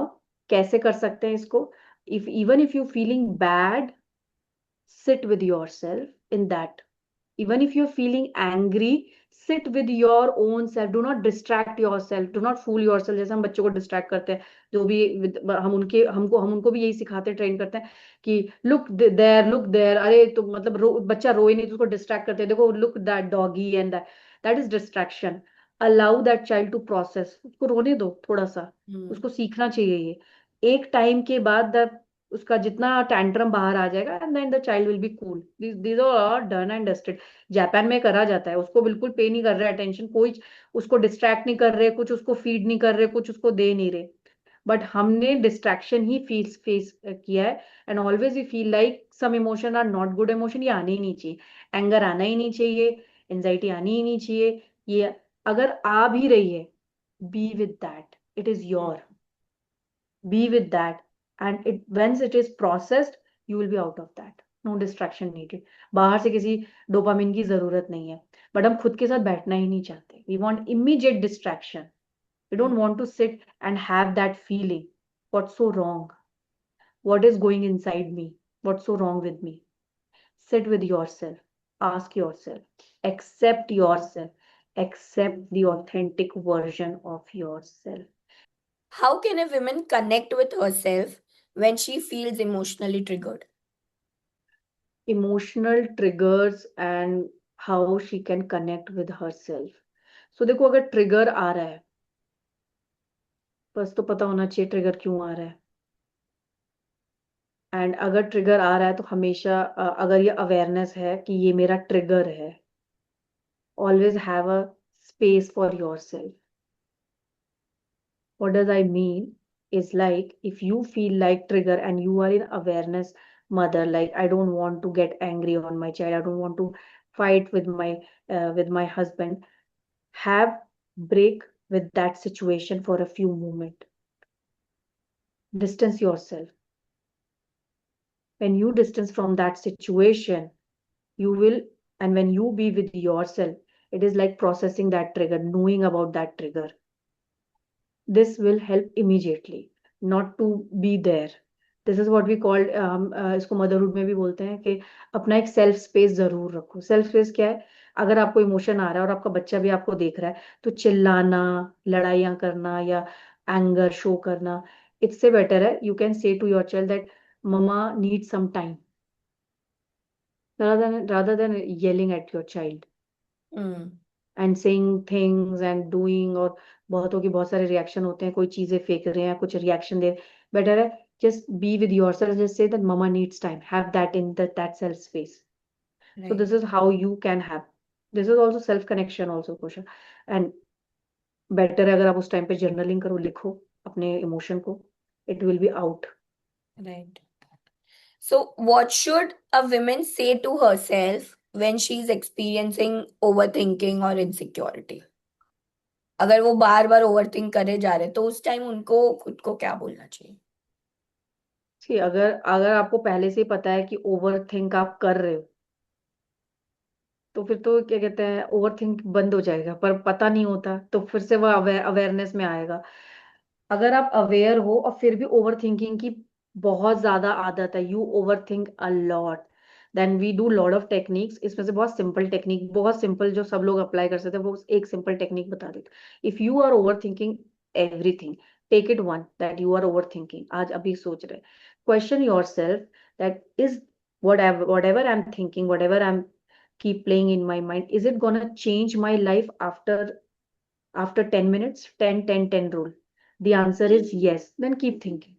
कैसे कर सकते हैं इसको? If even if you feeling bad, sit with yourself in that. Even if you're feeling angry, sit with your own self. Do not distract yourself. Do not fool yourself. जैसे हम बच्चों को distract करते हैं, जो भी हम उनको भी यही सिखाते हैं, ट्रेन करते हैं कि लुक देयर. अरे तो मतलब बच्चा रोए नहीं तो उसको डिस्ट्रैक्ट करते हैं, देखो look that doggy and that is distraction. Allow that child to process. उसको रोने दो थोड़ा सा. उसको सीखना चाहिए ये. एक टाइम के बाद उसका जितना टैंट्रम बाहर आ जाएगा, and then the child will be cool. These are done and dusted. Japan में करा जाता है, उसको बिल्कुल पे नहीं कर रहे अटेंशन, कोई उसको डिस्ट्रैक्ट नहीं कर रहे, कुछ उसको फीड नहीं कर रहे, कुछ उसको दे नहीं रहे. बट हमने डिस्ट्रैक्शन ही फेस किया है. And always we feel like some emotion are not good emotion, ये आने ही नहीं चाहिए. एंगर आना ही नहीं चाहिए, एंजाइटी आनी ही नहीं चाहिए. ये अगर आ भी रही है, be with that. It is your. Be with that, and it once it is processed, you will be out of that. No distraction needed. बाहर से किसी डोपामिन की जरूरत नहीं है. बट हम खुद के साथ बैठना ही नहीं चाहते. We want immediate distraction. We don't want to sit and have that feeling. What's so wrong? What is going inside me? What's so wrong with me? Sit with yourself. Ask yourself. Accept yourself. Accept the authentic version of yourself. How can a woman connect with herself when she feels emotionally triggered? Emotional triggers and how she can connect with herself. So देखो, अगर trigger आ रहा है, बस तो पता होना चाहिए trigger क्यों आ रहा है. एंड अगर ट्रिगर आ रहा है तो हमेशा अगर ये अवेयरनेस है कि ये मेरा ट्रिगर है, always have a space for your self. What does I mean is, like, if you feel like trigger and you are in awareness mother, like, I don't want to get angry on my child, I don't want to fight with my husband, have break with that situation for a few moments. Distance yourself. When you distance from that situation, you will, and when you be with yourself, it is like processing that trigger, knowing about that trigger. This will help immediately, not to be there. This is what we called, हम इसको motherhood में भी बोलते हैं कि अपना एक self space जरूर रखो. सेल्फ स्पेस क्या है? अगर आपको इमोशन आ रहा है और आपका बच्चा भी आपको देख रहा है, तो चिल्लाना, लड़ाइयाँ करना या एंगर शो करना, इससे बेटर है you can say to your child that mama need some time, rather than yelling at your child. Hmm. And saying things and doing, और बहुतों के बहुत सारे रिएक्शन होते हैं, कोई चीजें फेंक रहे हैं, कुछ रिएक्शन दे, बेटर है just be with yourself, just say that mama needs time, have that in that self space. So Right. this is how you can have, this is also self connection also, Kosha. And better है अगर आप उस time पे journaling करो, लिखो अपने emotion को, it will be out. Right. So, what should a woman say to herself when she's experiencing overthinking or insecurity? अगर वो बार बार ओवरथिंक करे जा रहे तो उस टाइम उनको खुद को क्या बोलना चाहिए? कि अगर अगर आपको पहले से ही पता है कि ओवर थिंक आप कर रहे हो, तो फिर तो क्या कहते हैं, ओवर थिंक बंद हो जाएगा, पर पता नहीं होता तो फिर से वो अवेयरनेस में आएगा. अगर आप अवेयर हो और फिर भी ओवर थिंकिंग की बहुत ज्यादा आदत है, you overthink a lot, then we do lot of techniques. इसमें से बहुत सिंपल टेक्निक, बहुत सिंपल, जो सब लोग अप्लाई कर सकते हैं, वो एक सिंपल टेक्निक बता देते. If you are overthinking everything, take it one that you are overthinking, आज अभी सोच रहे, question your self that is whatever I'm thinking, whatever I'm keep playing in my mind, is it gonna change my life after 10 minutes? 10 10 10 rule. The answer is yes, then keep thinking.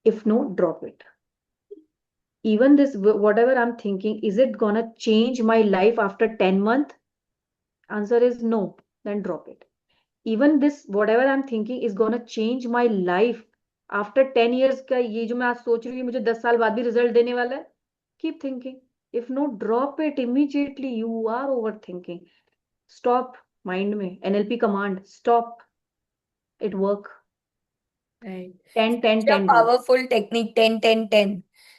If no, drop it. Even this, whatever I'm thinking, is it gonna change my life after 10 months? Answer is no, then drop it. Even this, whatever I'm thinking, is gonna change my life after 10 years का, ये जो मैं आज सोच रही हूँ मुझे 10 साल बाद भी रिजल्ट देने वाला है, keep thinking. If no, drop it immediately. You are overthinking. Stop. Mind में NLP command, stop. It work. Right. 10 10 Such a 10 rule. powerful technique, 10 10 10.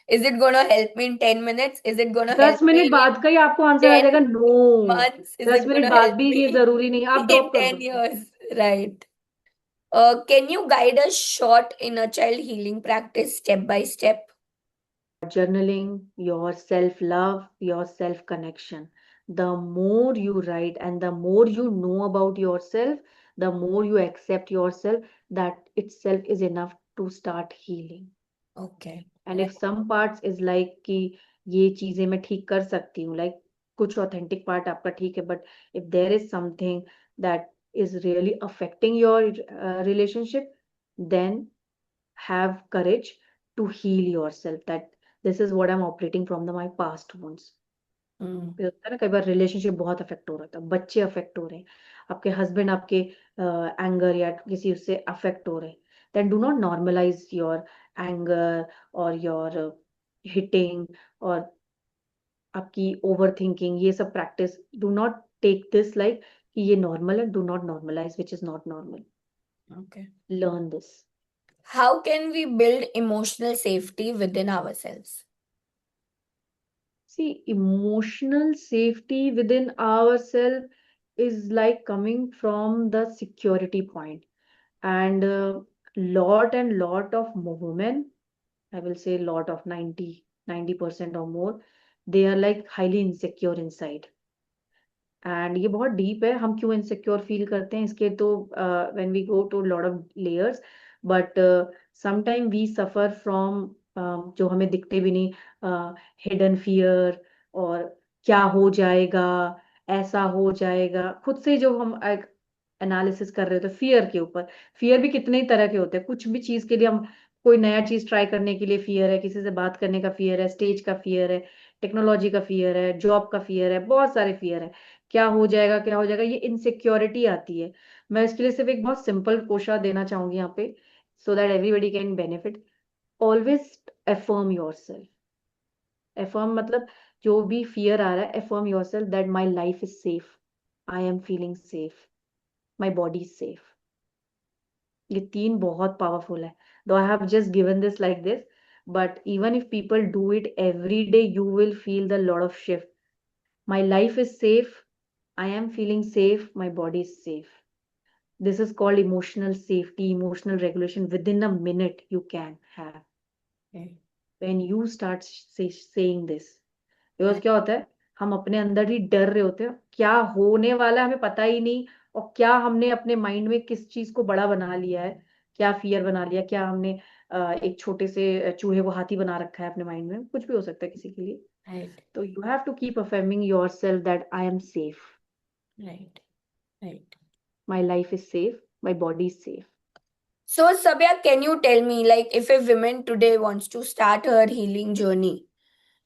Is it gonna help me in 10 minutes? Is it gonna help 10 minute me बाद in का ही आपको answer आ 10 जाएगा, no. months? Is दस it minute gonna बाद help भी ये me जरूरी नहीं, आप ड्रॉप in कर 10 दो. years? Right. Can you guide a short inner child healing practice step by step? Journaling, your self love, your self connection. The more you write and the more you know about yourself, the more you accept yourself, that itself is enough to start healing. Okay. And if some parts is like कि ये चीजें मैं ठीक कर सकती हूँ, like कुछ authentic part आपका ठीक है, but if there is something that is really affecting your relationship, then have courage to heal yourself, that this is what I'm operating from my past wounds. Mm. फिर होता है ना, कई बार relationship बहुत affect हो रहा था, बच्चे अफेक्ट हो रहे हैं, आपके हस्बैंड आपके एंगर या किसी उससे अफेक्ट हो रहे हैं, then do not normalise your anger और योर हिटिंग और आपकी ओवर थिंकिंग, ये सब practice, do not take this like कि ये नॉर्मल है, do not normalise which is not normal. Okay. Learn this. How can we build emotional safety within ourselves? See, emotional safety within ourselves is like coming from the security point. And lot of women, I will say lot of 90% or more, they are like highly insecure inside. And ये बहुत deep है, हम क्यों insecure feel करते हैं इसके, तो when we go to lot of layers, but sometime we suffer from जो हमें दिखते भी नहीं, हिडन फियर, और क्या हो जाएगा, ऐसा हो जाएगा, खुद से जो हम एक एनालिसिस कर रहे होते हैं फियर के ऊपर. फियर भी कितने ही तरह के होते हैं, कुछ भी चीज के लिए हम, कोई नया चीज ट्राई करने के लिए फियर है, किसी से बात करने का फियर है, स्टेज का फियर है, टेक्नोलॉजी का फियर है, जॉब का फियर है, बहुत सारे फियर है. क्या हो जाएगा, क्या हो जाएगा, ये इनसिक्योरिटी आती है. मैं इसके लिए सिर्फ एक बहुत सिंपल कोशा देना चाहूंगी यहाँ पे, so that everybody can benefit. Always affirm yourself. affirm मतलब जो भी फियर आ रहा है, affirm yourself that my life is safe, I am feeling safe, my body is safe. ये तीन बहुत पावरफुल है. दो I have just given this like this, but even if people do it every day, you will feel the lot of shift. My life is safe, I am feeling safe, my body is safe. This is called emotional safety, emotional regulation within a minute you can have Okay. when you start saying this. Because Right. क्या होता है, हम अपने अंदर ही डर रहे होते हैं, क्या होने वाला है हमें पता ही नहीं, और क्या हमने अपने माइंड में किस चीज को बड़ा बना लिया है, क्या फियर बना लिया, क्या हमने एक छोटे से चूहे को हाथी बना रखा है अपने माइंड में, कुछ भी हो सकता है किसी के लिए. Right. तो you have to keep affirming your self that I am safe. Right. Right. My life is safe, my body is safe. So, Sabya, can you tell me, like, if a woman today wants to start her healing journey,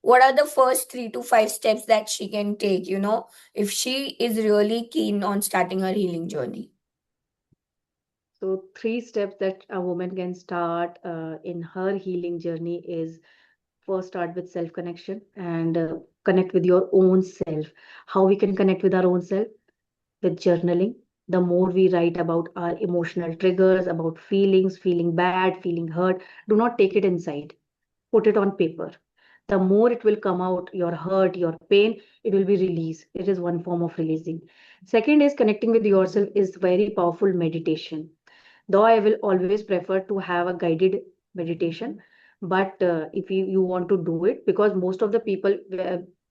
what are the first 3 to 5 steps that she can take, if she is really keen on starting her healing journey? So, three steps that a woman can start in her healing journey is first start with self connection and connect with your own self. How we can connect with our own self? With journaling. The more we write about our emotional triggers, about feelings, feeling bad, feeling hurt, do not take it inside. Put it on paper. The more it will come out, your hurt, your pain, it will be released. It is one form of releasing. Second is connecting with yourself is very powerful meditation. Though I will always prefer to have a guided meditation, but if you want to do it, because most of the people,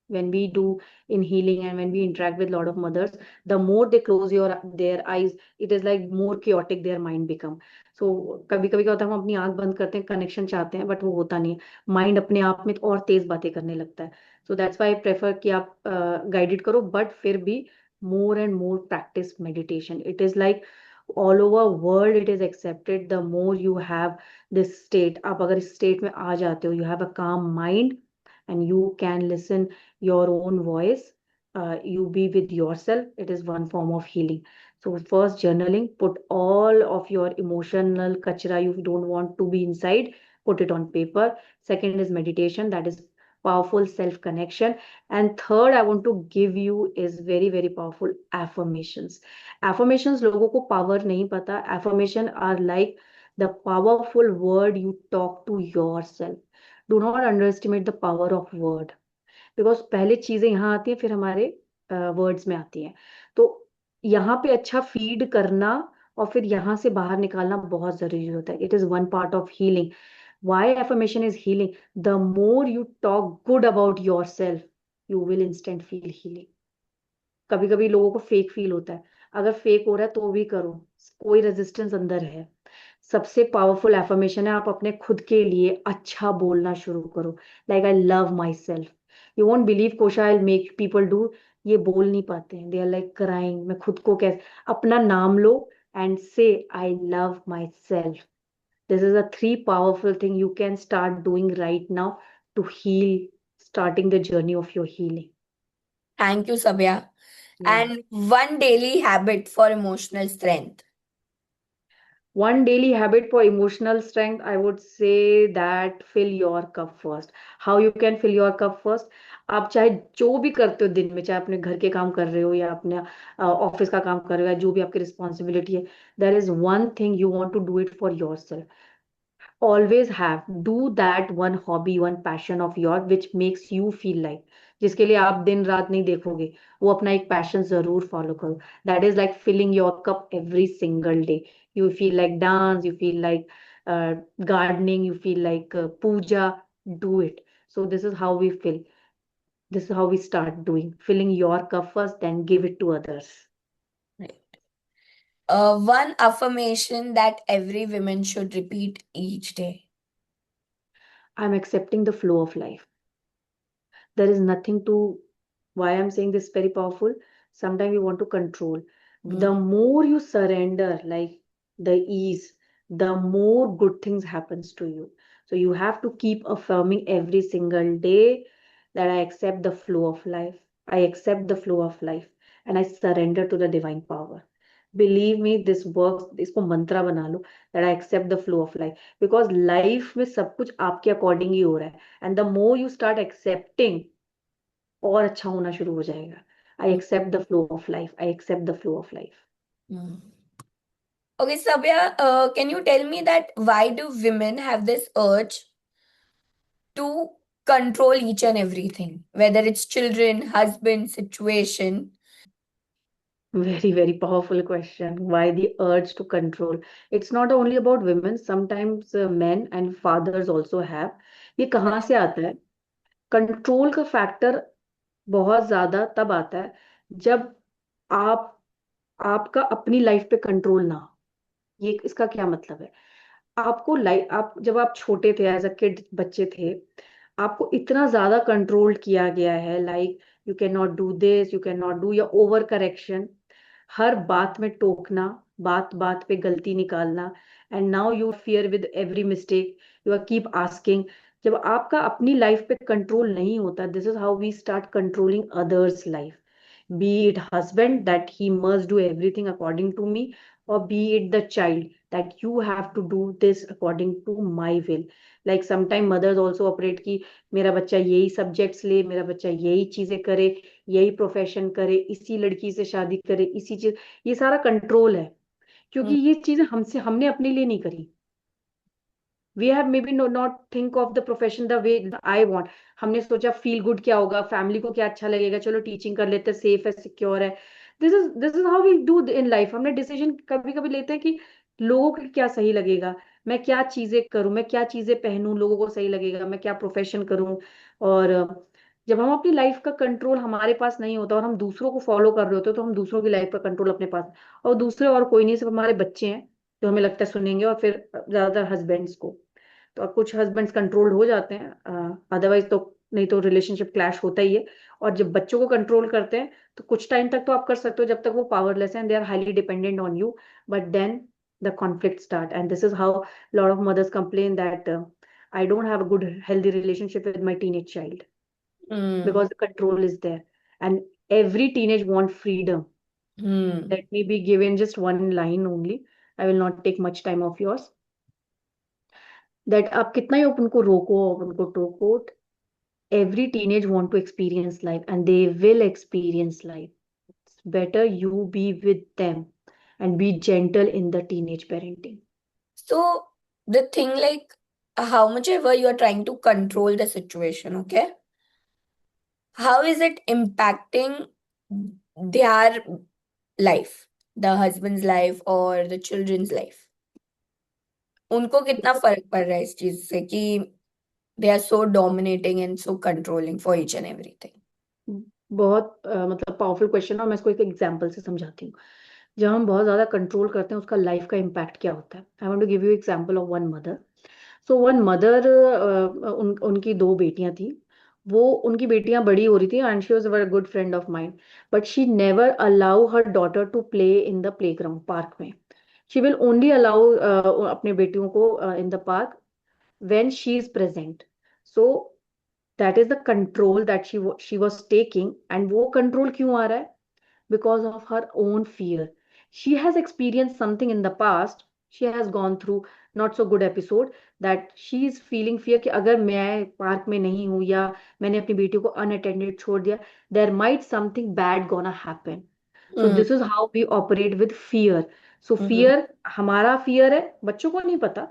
when we do in healing and when we interact with a lot of mothers, the more they close their eyes, it is like more chaotic their mind become. So कभी कभी क्या होता है, हम अपनी आंख बंद करते हैं, कनेक्शन चाहते हैं, बट वो होता नहीं है, माइंड अपने आप में और तेज बातें करने लगता है. So that's why I prefer कि आप गाइडेड करो, बट फिर भी more and more practice meditation. It is like all over world it is accepted. The more you have this state, आप अगर इस state में आ जाते हो, you have a calm mind and you can listen your own voice, you be with yourself, it is one form of healing. So first journaling, put all of your emotional kachra you don't want to be inside, put it on paper. Second is meditation, that is powerful self connection. And third I want to give you is very very powerful affirmations. Affirmations लोगों को power नहीं पता. Affirmation are like the powerful word you talk to yourself. Do not underestimate the power of word, because पहले चीजें यहाँ आती हैं, फिर हमारे वर्ड्स में आती हैं. तो यहाँ पे अच्छा फीड करना और फिर यहाँ से बाहर निकालना बहुत जरूरी होता है. It is one part of healing. Why affirmation is healing? The more you talk good about yourself, you will instant feel healing. कभी कभी लोगों को फेक फील होता है, अगर फेक हो रहा है तो भी करो, कोई रेजिस्टेंस अंदर है. सबसे पावरफुल एफर्मेशन है, आप अपने खुद के लिए अच्छा बोलना शुरू करो. Like I love my self. You won't believe कोशा आई मेक पीपल डू, ये बोल नहीं पाते हैं, दे आर लाइक क्राइंग. मैं खुद को कैसे, अपना नाम लो एंड से आई love my self. This is a three powerful thing you can start doing right now to heal, starting the journey of your healing. Thank you, Sabya. Yeah. And one daily habit for emotional strength. One daily habit for emotional strength, I would say that fill your cup first. How you can fill your cup first? आप चाहे जो भी करते हो दिन में, चाहे अपने घर के काम कर रहे हो या अपने ऑफिस का काम कर रहे हो या जो भी आपकी रिस्पॉन्सिबिलिटी है, there is one thing you want to do it for yourself. Always have, do that one hobby, one passion of yours which makes you feel like, जिसके लिए आप दिन रात नहीं देखोगे, वो अपना एक पैशन जरूर फॉलो करो. That is like filling your cup every single day. You feel like dance, you feel like gardening, you feel like puja, do it. So this is how we feel. This is how we start doing, filling your cup first, then give it to others. Right. One affirmation that every woman should repeat each day. I'm accepting the flow of life. There is nothing to, why I'm saying this very powerful. Sometimes you want to control. The Mm. more you surrender, like the ease, the more good things happens to you. So you have to keep affirming every single day that I accept the flow of life. I accept the flow of life and I surrender to the divine power. Believe me, this works. इसको मंत्रा बना लो, that I accept the flow of life, because life में सब कुछ आपके according ही हो रहा है. And the more you start accepting, और अच्छा होना शुरू हो जाएगा. I accept the flow of life. I accept the flow of life. Mm. Okay, Sabya, can you tell me that why do women have this urge to control each and everything, whether it's children, husband, situation? Very, very powerful question. Why the urge to control? It's not only about women. Sometimes men and fathers also have. ये कहाँ से आता है? Control का factor बहुत ज्यादा तब आता है जब आप आपका अपनी लाइफ पे कंट्रोल ना हो. ये इसका क्या मतलब है? आपको लाइफ, आप जब आप छोटे थे, एज अ किड, बच्चे थे, आपको इतना ज्यादा कंट्रोल किया गया है, like you can not do this, you can not do, या ओवर करेक्शन, हर बात में टोकना, बात बात पे गलती निकालना, and now you fear with every mistake, you are keep asking. जब आपका अपनी लाइफ पे कंट्रोल नहीं होता, this is how we start controlling others life, be it husband that he must do everything according to me, or be it the child that you have to do this according to my will. Like sometime mothers also operate कि मेरा बच्चा यही subjects ले, मेरा बच्चा यही चीजें करे, यही प्रोफेशन करे, इसी लड़की से शादी करे, इसी चीज, ये सारा कंट्रोल है, क्योंकि Hmm. ये चीजें हमसे हमने अपने लिए नहीं करी। We have maybe not think of the profession the way I want. हमने सोचा फील गुड क्या होगा, फैमिली को क्या अच्छा लगेगा, चलो टीचिंग कर लेते हैं, सेफ है, सिक्योर है। This is how we do in life. हमने डिसीजन कभी कभी लेते हैं कि लोगों को क्या सही लगेगा, मैं क्या चीजें करूं, मैं क्या चीजें पहनूं, लोगों को सही लगेगा, मैं क्या प्रोफेशन करूं। और जब हम अपनी लाइफ का कंट्रोल हमारे पास नहीं होता और हम दूसरों को फॉलो कर रहे होते हैं, तो हम दूसरों की लाइफ का कंट्रोल अपने पास, और दूसरे और कोई नहीं, सिर्फ हमारे बच्चे हैं जो हमें लगता है सुनेंगे, और फिर ज्यादातर हस्बैंड्स को। तो अब कुछ हस्बैंड्स कंट्रोल्ड हो जाते हैं, अदरवाइज तो नहीं, तो रिलेशनशिप क्लैश होता ही है। और जब बच्चों को कंट्रोल करते हैं, तो कुछ टाइम तक तो आप कर सकते हो जब तक वो पावरलेस हैं, they are highly dependent on you, but then the conflict start, and this is how lot of mothers complain that I don't have a good healthy relationship with my teenage child, Hmm. because the control is there, and every teenage want freedom. Hmm. Let me be given just one line only, I will not take much time of yours, that आप कितना ही उनको रोको, उनको टोको, every teenage want to experience life, and they will experience life. It's better you be with them and be gentle in the teenage parenting. So the thing, like, how much ever you are trying to control the situation, okay? How is it impacting their life, the husband's life or the children's life? उनको कितना फर्क पड़ रहा है इस चीज से कि they are so dominating and so controlling for each and everything? बहुत मतलब पावरफुल क्वेश्चन है, और मैं इसको एक एग्जांपल से समझाती हूँ। जब हम बहुत ज्यादा कंट्रोल करते हैं, उसका लाइफ का इम्पैक्ट क्या होता है। I want to give you example of one mother. So one mother, उनकी दो बेटियां थी। वो उनकी बेटियां बड़ी हो रही थी, and she was a very good friend of mind, but she never allow her daughter to play in the playground, park में। शी विल ओनली अलाउ अपने बेटियों को in the park when she is present. So that is the control that she was taking, and वो control क्यों आ रहा है? Because of her own fear. She has experienced something in the past. She has gone through not so good episode, that she is feeling fear कि अगर मैं park में नहीं हूँ, या मैंने अपनी बेटी को unattended छोड़ दिया, there might something bad gonna happen. So Hmm. this is how we operate with fear. So Hmm. fear, हमारा fear है, बच्चों को नहीं पता,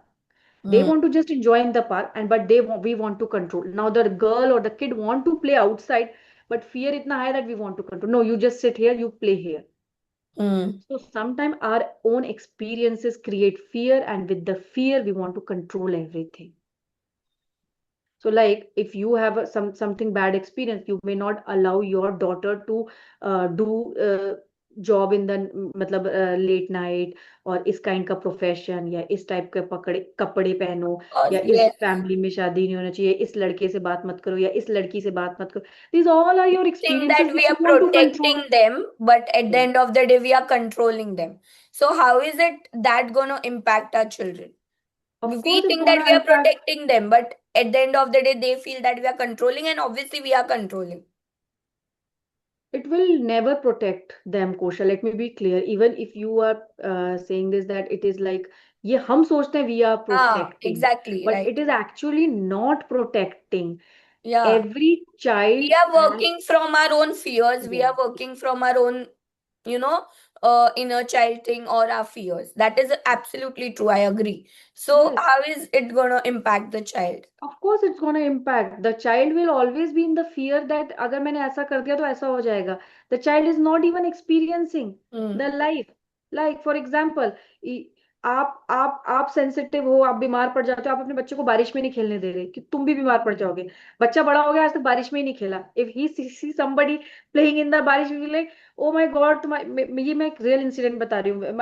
they Hmm. want to just enjoy in the park, and but we want to control. Now the girl or the kid want to play outside, but fear itna high that we want to control. No, you just sit here, you play here. Hmm. So sometimes our own experiences create fear, and with the fear we want to control everything. So like if you have something bad experience, you may not allow your daughter to do job in the मतलब late night, और इस kind का profession, या इस type के पकड़े कपड़े पहनो, Cause या इस yes, फैमिली में शादी नहीं होना चाहिए, इस लड़के से बात मत करो, या इस लड़की से बात मत करो। These all are your think that experiences we which are you want to protecting control. them, but at the Yeah. end of the day, we are controlling them. So how is it that gonna impact our children? Of We course it's think that gonna we are impact. protecting them, but at the end of the day, they feel that we are controlling, and obviously we are controlling. It will never protect them, Kosha. Let me be clear. Even if you are saying this, that it is like, ये हम सोचते हैं we are Ah, protecting, exactly, but right. it is actually not protecting. Yeah. Every child We are has, working from our own fears. We yeah, are working from our own, you know, inner child thing or our fears. That is absolutely true. I agree. So, yes. how is it gonna impact the child? Of course, it's going to impact. The child will always be in the fear that अगर मैंने ऐसा कर दिया तो ऐसा हो जाएगा. The child is not even experiencing Hmm. the life. Like for example, आप सेंसिटिव हो, आप बीमार पड़ जाते हो, आप अपने बच्चे को बारिश में नहीं खेलने दे रहे कि तुम भी बीमार पड़ जाओगे। बच्चा बड़ा हो गया, आज तक बारिश में ही नहीं खेला। If he see somebody playing in the बारिश, he will be like, oh my God, ये मैं एक रियल इंसिडेंट बता रही हूँ।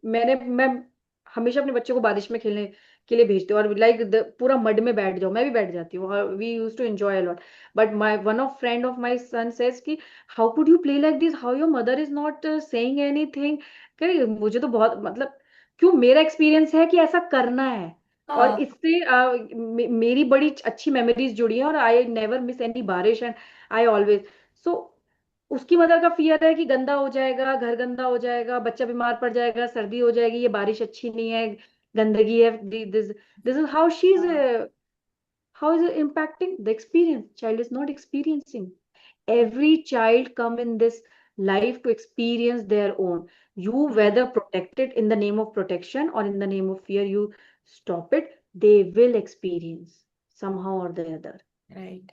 मैं हमेशा अपने बच्चे को बारिश में खेलने के लिए भेजते हो, और लाइक पूरा मड में बैठ जाओ, मैं भी बैठ जाती हूँ, we use to enjoy a lot. But my one of friend of my son says कि how could you play like this, how your mother is not saying anything. कह मुझे तो बहुत मतलब, क्यों, मेरा एक्सपीरियंस है कि ऐसा करना है, और हाँ। इससे मेरी बड़ी अच्छी मेमोरीज जुड़ी हैं, और आई नेवर मिस एनी बारिश, एंड आई ऑलवेज। सो उसकी मदर का फियर है कि गंदा हो जाएगा, घर गंदा हो जाएगा, बच्चा बीमार पड़ जाएगा, सर्दी हो जाएगी, ये बारिश अच्छी नहीं है, गंदगी है, this this is how she is, हाँ। how is it impacting the experience? Child is not experiencing. Every child come in this life to experience their own. You whether protect it in the name of protection or in the name of fear, you stop it, they will experience somehow or the other. Right.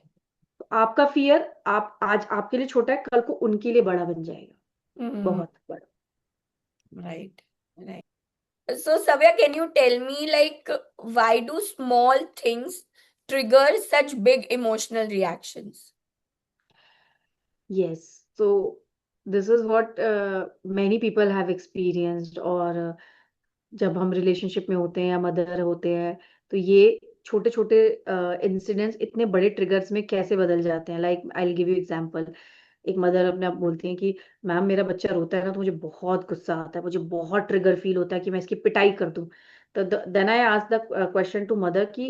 आपका fear, आप आज आपके लिए छोटा है, कल को उनके लिए बड़ा बन जाएगा, बहुत बड़ा। Right. Right. So, Savya, can you tell me, like, why do small things trigger such big emotional reactions? Yes, so this is what many people have experienced, और जब हम रिलेशनशिप में होते हैं या मदर होते हैं, तो ये छोटे छोटे इंसिडेंट्स इतने बड़े ट्रिगर्स में कैसे बदल जाते हैं। Like I will give you example. एक मदर अपने आप बोलती है कि मैम मेरा बच्चा रोता है ना, तो मुझे बहुत गुस्सा आता है, मुझे बहुत ट्रिगर फील होता है कि मैं इसकी पिटाई कर दूं। तो then I ask the question to mother कि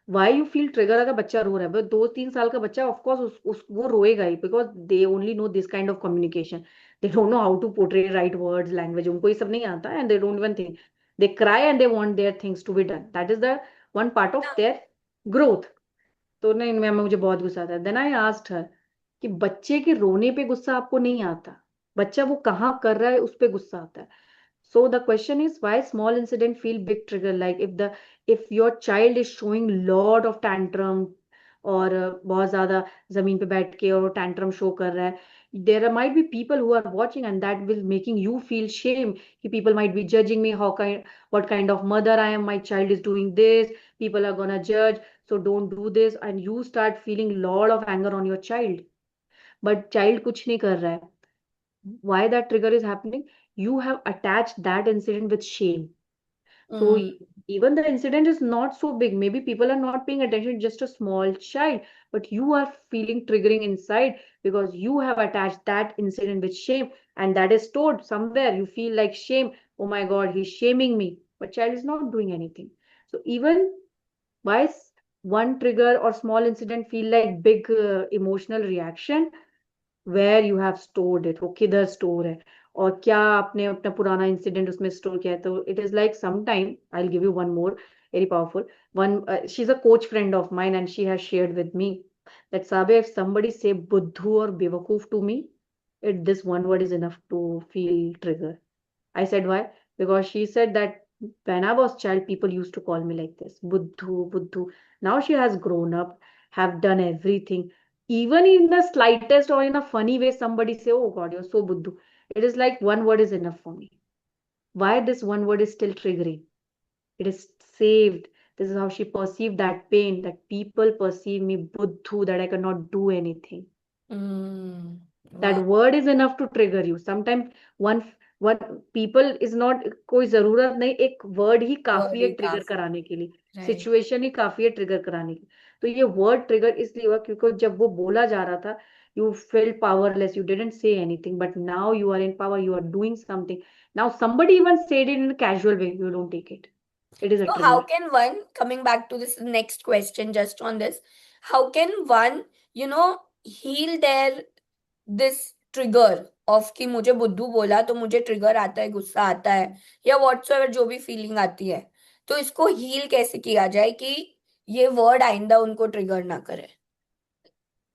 वाई यू फील ट्रिगर, अगर बच्चा रो रहा है, 2-3 साल का बच्चा, ऑफकोर्स वो रोएगा ही, because they only know this kind of communication. They don't know how to portray right words, language उनको ये सब नहीं आता, and they don't even think, they cry and they want their things to be done, that is the one part of their growth। तो नहीं ma'am मुझे बहुत गुस्सा आता है। देन आई आस्क्ड हर कि बच्चे के रोने पे गुस्सा आपको नहीं आता, बच्चा वो कहाँ कर रहा है उस पे गुस्सा आता है। So the question is why small incident feel big trigger, like if your child is showing lot of tantrum, और बहुत ज्यादा जमीन पे बैठ के और टैंट्रम शो कर रहा है, there might be people who are watching and that will making you feel shame कि people might be judging me, what kind of mother I am, my child is doing this, people are gonna judge, so don't do this, and you start feeling lot of anger on your child, but child कुछ नहीं कर रहा है। Why that trigger is happening? You have attached that incident with shame. So Mm. even the incident is not so big, maybe people are not paying attention, just a small child, but you are feeling triggering inside because you have attached that incident with shame, and that is stored somewhere. You feel like shame, oh my god, he's shaming me, but child is not doing anything. So even why one trigger or small incident feel like big emotional reaction, where you have stored it, वो किधर store है, और क्या आपने अपना पुराना incident उसमें store किया है। तो it is like some time I will give you one more very powerful one. She is a coach friend of mine and she has shared with me that साबे, इफ somebody say बुद्धू और बेवकूफ to me, it this one word is enough to feel trigger. I said why? Because she said that when I was child, people used to call me like this, Buddhu, Buddhu. Now she has grown up, have done everything. Even in the slightest or in a funny way, somebody say, "Oh God, you're so Buddhu." It is like one word is enough for me. Why this one word is still triggering? It is saved. This is how she perceived that pain. That people perceive me Buddhu, that I cannot do anything. Mm. That Wow. word is enough to trigger you sometimes। one one people is not, कोई जरूरत नहीं, एक word ही काफी है Very trigger tough. कराने के लिए, Right. Situation ही काफी है ट्रिगर कराने की। तो ये वर्ड ट्रिगर इसलिए हुआ क्योंकि जब वो बोला जा रहा था, you felt powerless, you didn't say anything, but now you are in power, you are doing something, now somebody even said it in a casual way, you don't take it, it is a So, trigger। how can one, coming back to this next question, just on this, how can one, heal their this trigger of कि मुझे बुद्धू बोला तो मुझे trigger आता है, गुस्सा आता है, या व्हाटसोएवर जो भी फीलिंग आती है, तो इसको हील कैसे किया जाए कि ये वर्ड आइंदा उनको ट्रिगर ना करे?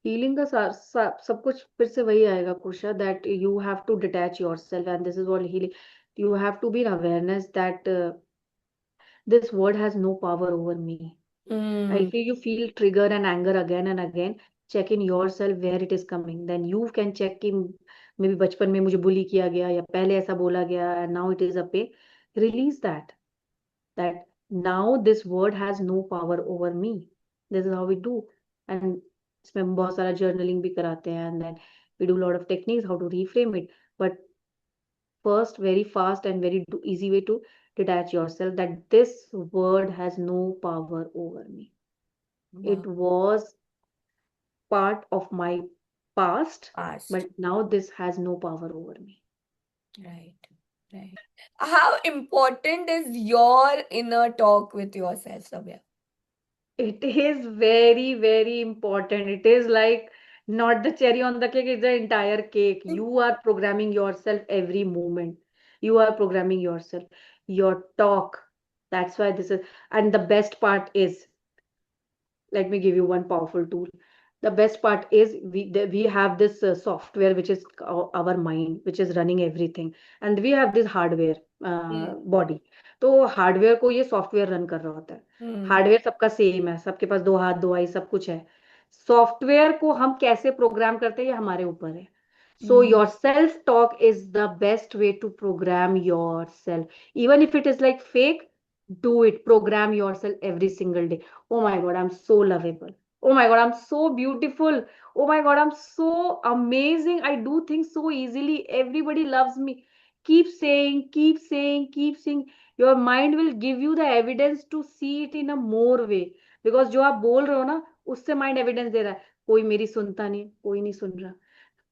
हीलिंग का सब कुछ फिर से वही आएगा कुशा, that you have to detach yourself, and this is what healing. You have to be in awareness that this word has no power over me. Hmm. If you feel trigger and anger again and again, check in yourself where it is coming. Then you can check कि maybe बचपन में मुझे bully किया गया या पहले ऐसा बोला गया and now it is a pain. Release that. That now this word has no power over me. This is how we do. And इसमें हम बहुत सारा journaling भी कराते हैं, and then we do a lot of techniques how to reframe it. But first, very fast and very easy way to detach yourself that this word has no power over me. Wow. It was part of my past, Past. but now this has no power over me. Right. Right. How important is your inner talk with yourself, Sabya? It is very, very important. It is like not the cherry on the cake, it's the entire cake. You are programming yourself every moment. You are programming yourself. Your talk. That's why this is, and the best part is, let me give you one powerful tool. The best part is we have this software which is our mind, which is running everything, and we have this hardware Hmm. body. तो hardware को ये software run कर रहा होता है. Hmm. Hardware सबका same है, सबके पास दो हाथ दो आई सब कुछ है. सॉफ्टवेयर को हम कैसे प्रोग्राम करते हैं ये हमारे ऊपर है. So Hmm. your self talk is the best way to program yourself. Even if it is like fake, do it. Program yourself every single day. Oh my God, I'm so lovable. Oh my God, I'm so beautiful. Oh my God, I'm so amazing. I do things so easily. Everybody loves me. Keep saying, keep saying, keep saying. Your mind will give you the evidence to see it in a more way. Because जो आप बोल रहे हो ना, उससे mind evidence दे रहा है. कोई मेरी सुनता नहीं, कोई नहीं सुन रहा.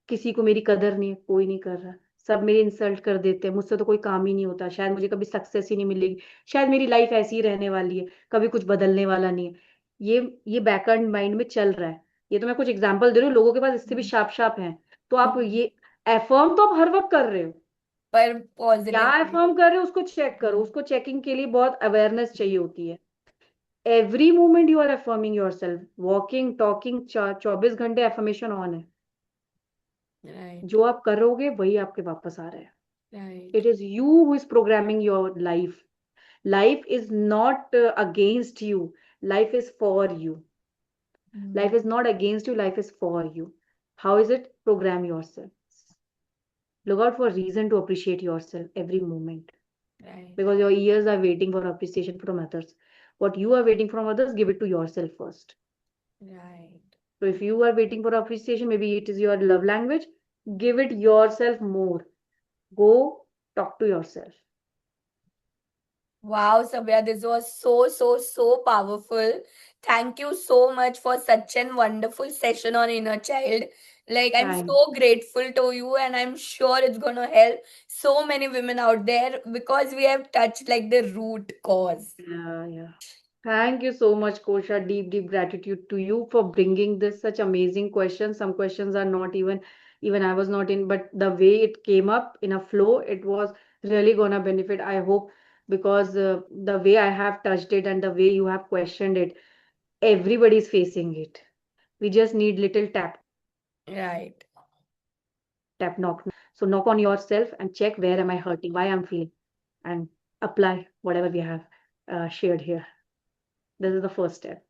किसी को मेरी कदर नहीं है, कोई नहीं कर रहा. सब मेरी इंसल्ट कर देते हैं, मुझसे तो कोई काम ही नहीं होता, शायद मुझे कभी सक्सेस ही नहीं मिलेगी, शायद मेरी लाइफ ऐसी ही रहने वाली है, कभी कुछ बदलने वाला नहीं है. ये बैकएंड माइंड में चल रहा है. ये तो मैं कुछ एग्जांपल दे रही हूँ, लोगों के पास इससे भी Hmm. शार्प शार्प हैं. तो आप Hmm. ये एफर्म तो आप हर वक्त कर रहे हो. पर क्या पॉजिटिवली. एफर्म कर रहे हो उसको चेक करो. उसको चेकिंग के लिए बहुत अवेयरनेस चाहिए होती है. Every moment you are affirming yourself. Walking talking 24 घंटे एफर्मेशन ऑन है. राइट. जो आप करोगे वही आपके वापस आ रहा है. Right. It is you who is programming your life. Life is not against you. Life is for you. Hmm. Life is not against you. Life is for you. How is it? Program yourself. Look out for reason to appreciate yourself every moment. Right. Because your ears are waiting for appreciation from others. What you are waiting from others, give it to yourself first. Right. So if you are waiting for appreciation, maybe it is your love language, give it yourself more. Go talk to yourself. Wow, Sabya, this was so, so, so powerful. Thank you so much for such an wonderful session on inner child. Like, I'm Thank so grateful to you, and I'm sure it's gonna help so many women out there because we have touched like the root cause. Yeah, yeah. Thank you so much, Kosha. Deep, deep gratitude to you for bringing this such amazing questions. Some questions are not even I was not in, but the way it came up in a flow, it was really gonna benefit. I hope because the way I have touched it and the way you have questioned it, everybody's facing it. We just need little Right. tap, knock. So knock on yourself and check where am I hurting, why I'm feeling, and apply whatever we have shared here. This is the first step.